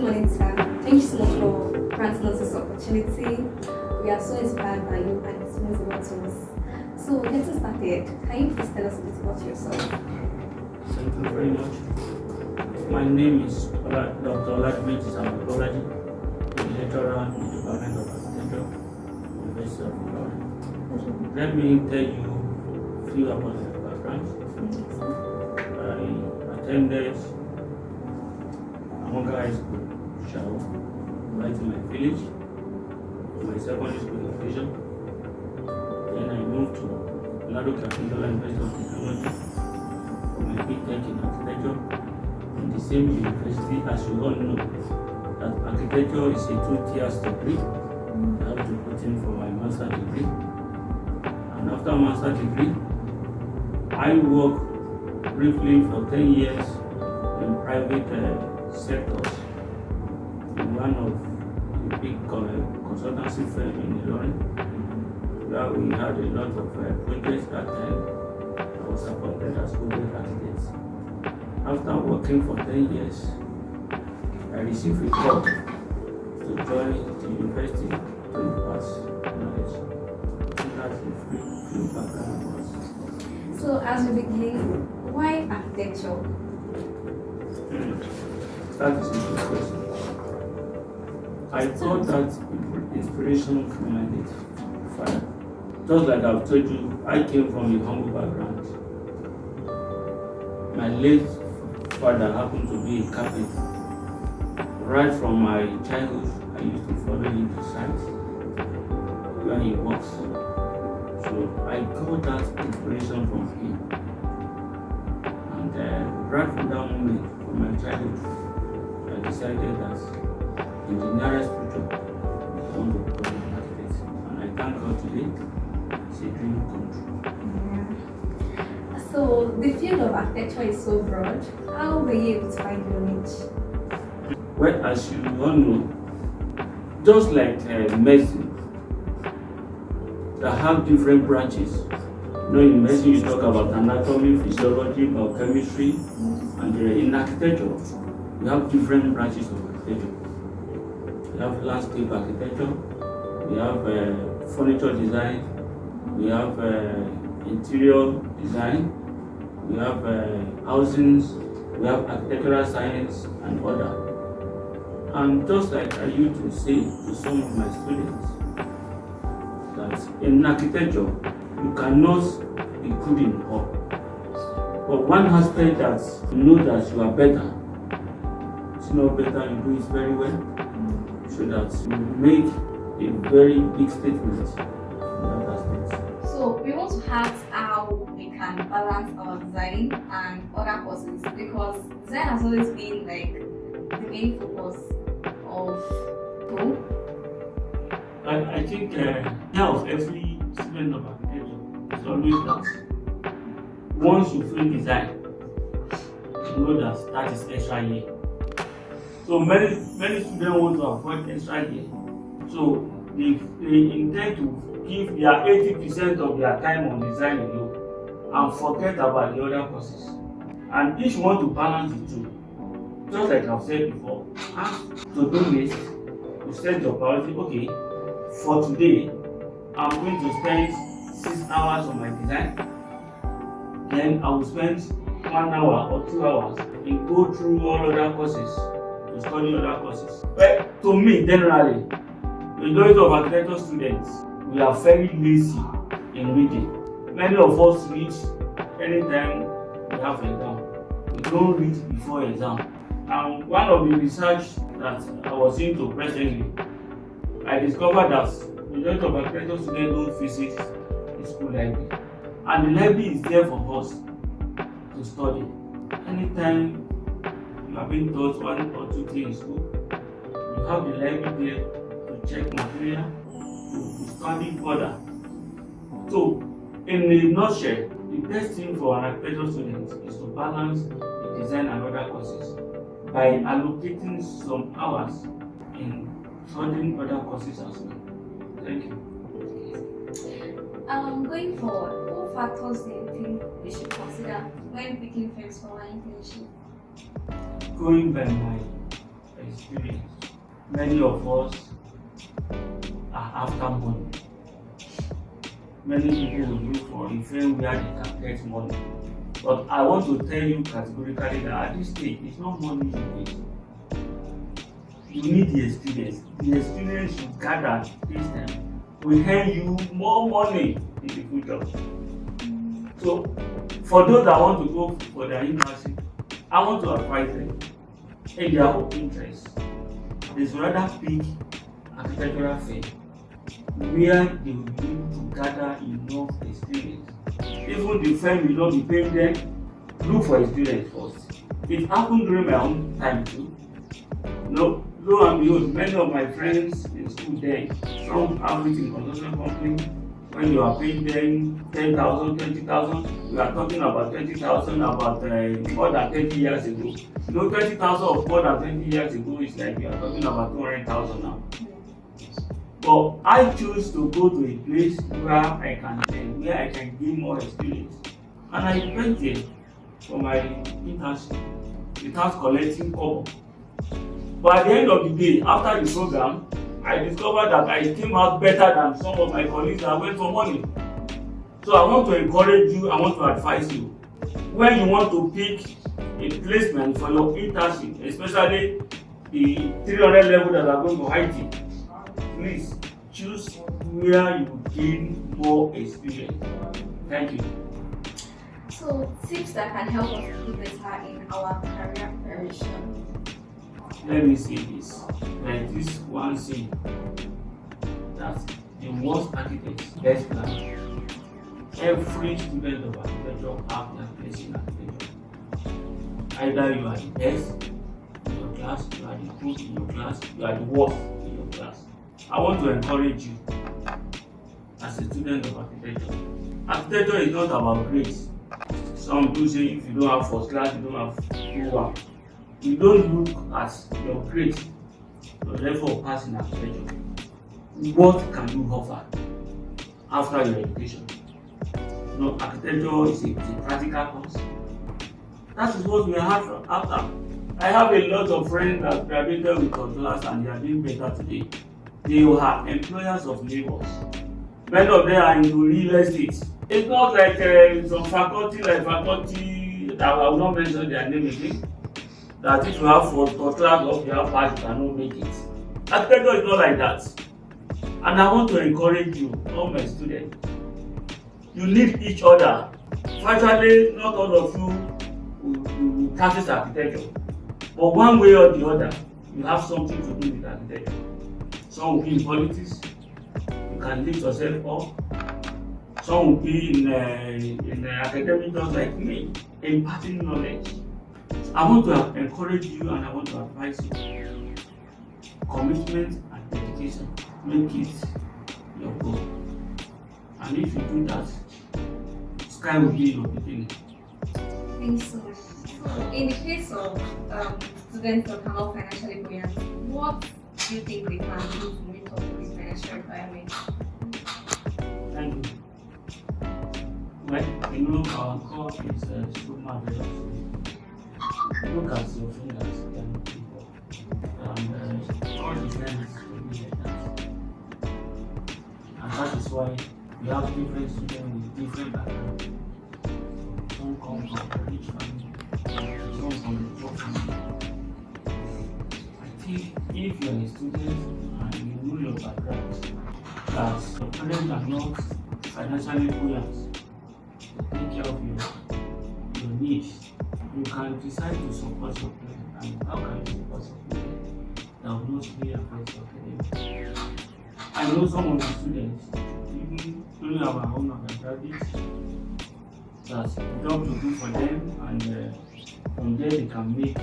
morning, sir. Thank you so much for granting us this opportunity. We are so inspired by you and it means a lot to us. So, getting started, can you please tell us a bit about yourself? Thank you very much. My name is Dr. Oladimeji, lecturer in the Department of Architecture, University of Ibadan. Let me tell you a few about my background. I attended Amonga High School, Shao, right in my village, for my secondary school education. Then I moved to Oladimeji University of Technology for my BTech in architecture. In the same university, as you all know, that architecture is a 2-tier degree. I have to put in for my master's degree. And after master's degree, I worked briefly for 10 years in private sectors in one of the big consultancy firms in Ilorin, where we had a lot of projects that time. I was appointed as project architect. After working for 10 years, I received a call to join the university to pass knowledge. So that's the few background was. So, as we begin, why architecture? That is a good question. I got that inspiration from my late father. Just like I've told you, I came from a humble background. My late father happened to be a carpenter. Right from my childhood, I used to follow him to site where he works. So I got that inspiration from him. And right from that moment, from my childhood, I decided that in the nearest future, I want to become an architect. And I thank God today, it's a dream come true. So, the field of architecture is so broad. How were you able to find your niche? Well, as you all know, just like medicine, that have different branches. You know, in medicine you talk about anatomy, physiology, biochemistry, and in architecture, we have different branches of architecture. We have landscape architecture, we have furniture design, we have interior design, we have housings, we have architectural science and other. And just like I used to say to some of my students, that in architecture, you cannot be good in all. But one aspect that you know that you are better, it's not better, you do it very well, so that you make a very big statement in that aspect. So, we want to ask how we can balance our design and other courses, because design has always been like the main focus of school. I think of every student of architecture is always that once you feel design, you know that is extra year. So many students want to avoid extra year. So they intend to give their 80% of their time on design alone and forget about the other courses. And if you want to balance the two, just like I've said before, to do this, you set your priority. Okay, for today, I'm going to spend 6 hours on my design. Then I will spend 1 hour or 2 hours and go through all other courses to study other courses. But to me, generally, the majority of architecture students, we are very lazy in reading. Many of us read anytime we have exam. We don't read before exam. And one of the research that I was into presently, I discovered that the majority of architecture students don't visit the school library. And the library is there for us to study. Anytime you have been taught 1 or 2 things in school, you have the library there to check material, to study further. So, in a nutshell, the best thing for an architecture student is to balance the design and other courses by allocating some hours in studying other courses as well. Thank you. Going forward, what factors do you think we should consider when picking firms for our internship? Going by my experience. Many of us are after money. Many people will look for a firm where they can get money. But I want to tell you categorically that at this stage, it's not money you need. You need the experience. The experience you gather this time will earn you more money in the future. So, for those that want to go for their internship, I want to advise them in their own interest. They should rather pick architectural firm where they will be able to gather enough experience. Even the firm will not be paying them, look for experience first. It happened during my own time too. No, lo and behold, many of my friends in school then, some have it in construction company. When you are paying them 10,000, 20,000, we are talking about 20,000 about more than 20 years ago. You know, 20,000 of more than 20 years ago is like we are talking about 200,000 now. But I choose to go to a place where I can learn, where I can gain more experience. And I went there for my internship without collecting kobo. But at the end of the day, after the program, I discovered that I came out better than some of my colleagues that went for money. So I want to encourage you, I want to advise you. When you want to pick a placement for your internship, especially the 300 level that are going to IT, please choose where you gain more experience. Thank you. So, tips that can help us do better in our career progression. Let me say this. There is this one thing that the worst architects best plan. Every student of architecture have their place in architecture. Either you are the best in your class, you are the good in your class, you are the worst in your class. I want to encourage you as a student of architecture. Architecture is not about grades. Some do say if you don't have first class, you don't have 2-1. You don't look at your grade, your level of passing architecture. What can you offer after your education? You know, architecture is a practical course. That is what we are after. I have a lot of friends that graduated with our class and they are doing better today. They are employers of laborers. Many of them are into real estate. It's not like some faculty that I will not mention their name again. That if you have for class or if you have pass, you cannot make it. Architecture is not like that. And I want to encourage you, all my students. You need each other. Fortunately, not all of you will practice architecture. But one way or the other, you have something to do with architecture. Some will be in politics. You can lift yourself up. Some will be in academic just like me, imparting knowledge. I want to encourage you and I want to advise you. Commitment and dedication, make it your goal. And if you do that, sky will be your beginning. Thank you so much. So, in the case of students that are not financially buoyant, what do you think they can do to meet up with financial requirements? Thank you. Well, you know, our core is so marvelous. Look at your fingers and people. All the friends will be like that. And that is why we have different students with different backgrounds. Some come from rich family, some from the poor family. I think if you are a student and you know your background, that your parents are not financially buoyant to take care of your needs, you can decide to support your parents. And how can you support your parents that will not really affect your academics? I know some of the students, even during our own undergraduates, that job to do for them, and from there they can make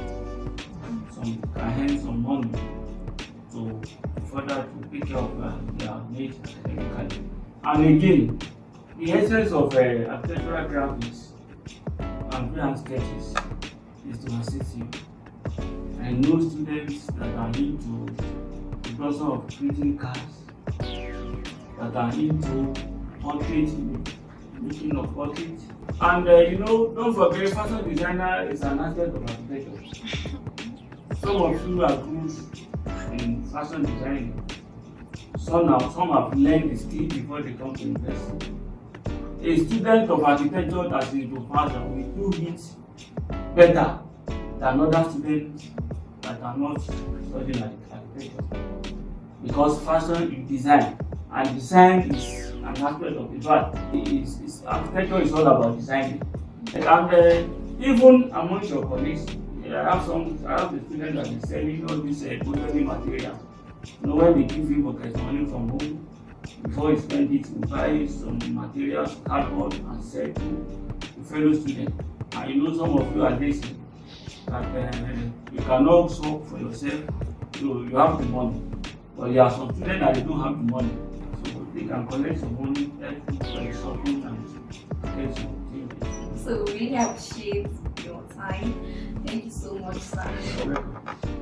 can earn some money to further to take care of their needs academically. And again, the essence of architectural graphics and freehand sketches is to assist you. I know students that are into the process of creating cars, that are into portrait, making of portraits. And don't forget, fashion designer is an aspect of architecture. Some of you are good in fashion design. Some have learned the skill before they come to university. A student of architecture that is into fashion will do it better than other students that are not studying architecture, because fashion is design, and design is an aspect of the art. Architecture is all about designing. And even among your colleagues, I have a student that is selling all these clothing materials. You know, when they give him pocket money from home, before he spend it, he buy some materials, cardboard, and sell to fellow students. And you know, some of you are listening that you cannot work for yourself, so you have the money. But there are some students that they don't have the money, so they can collect some money, like shopping and get some things. So we really appreciate your time. Thank you so much, sir. You're welcome.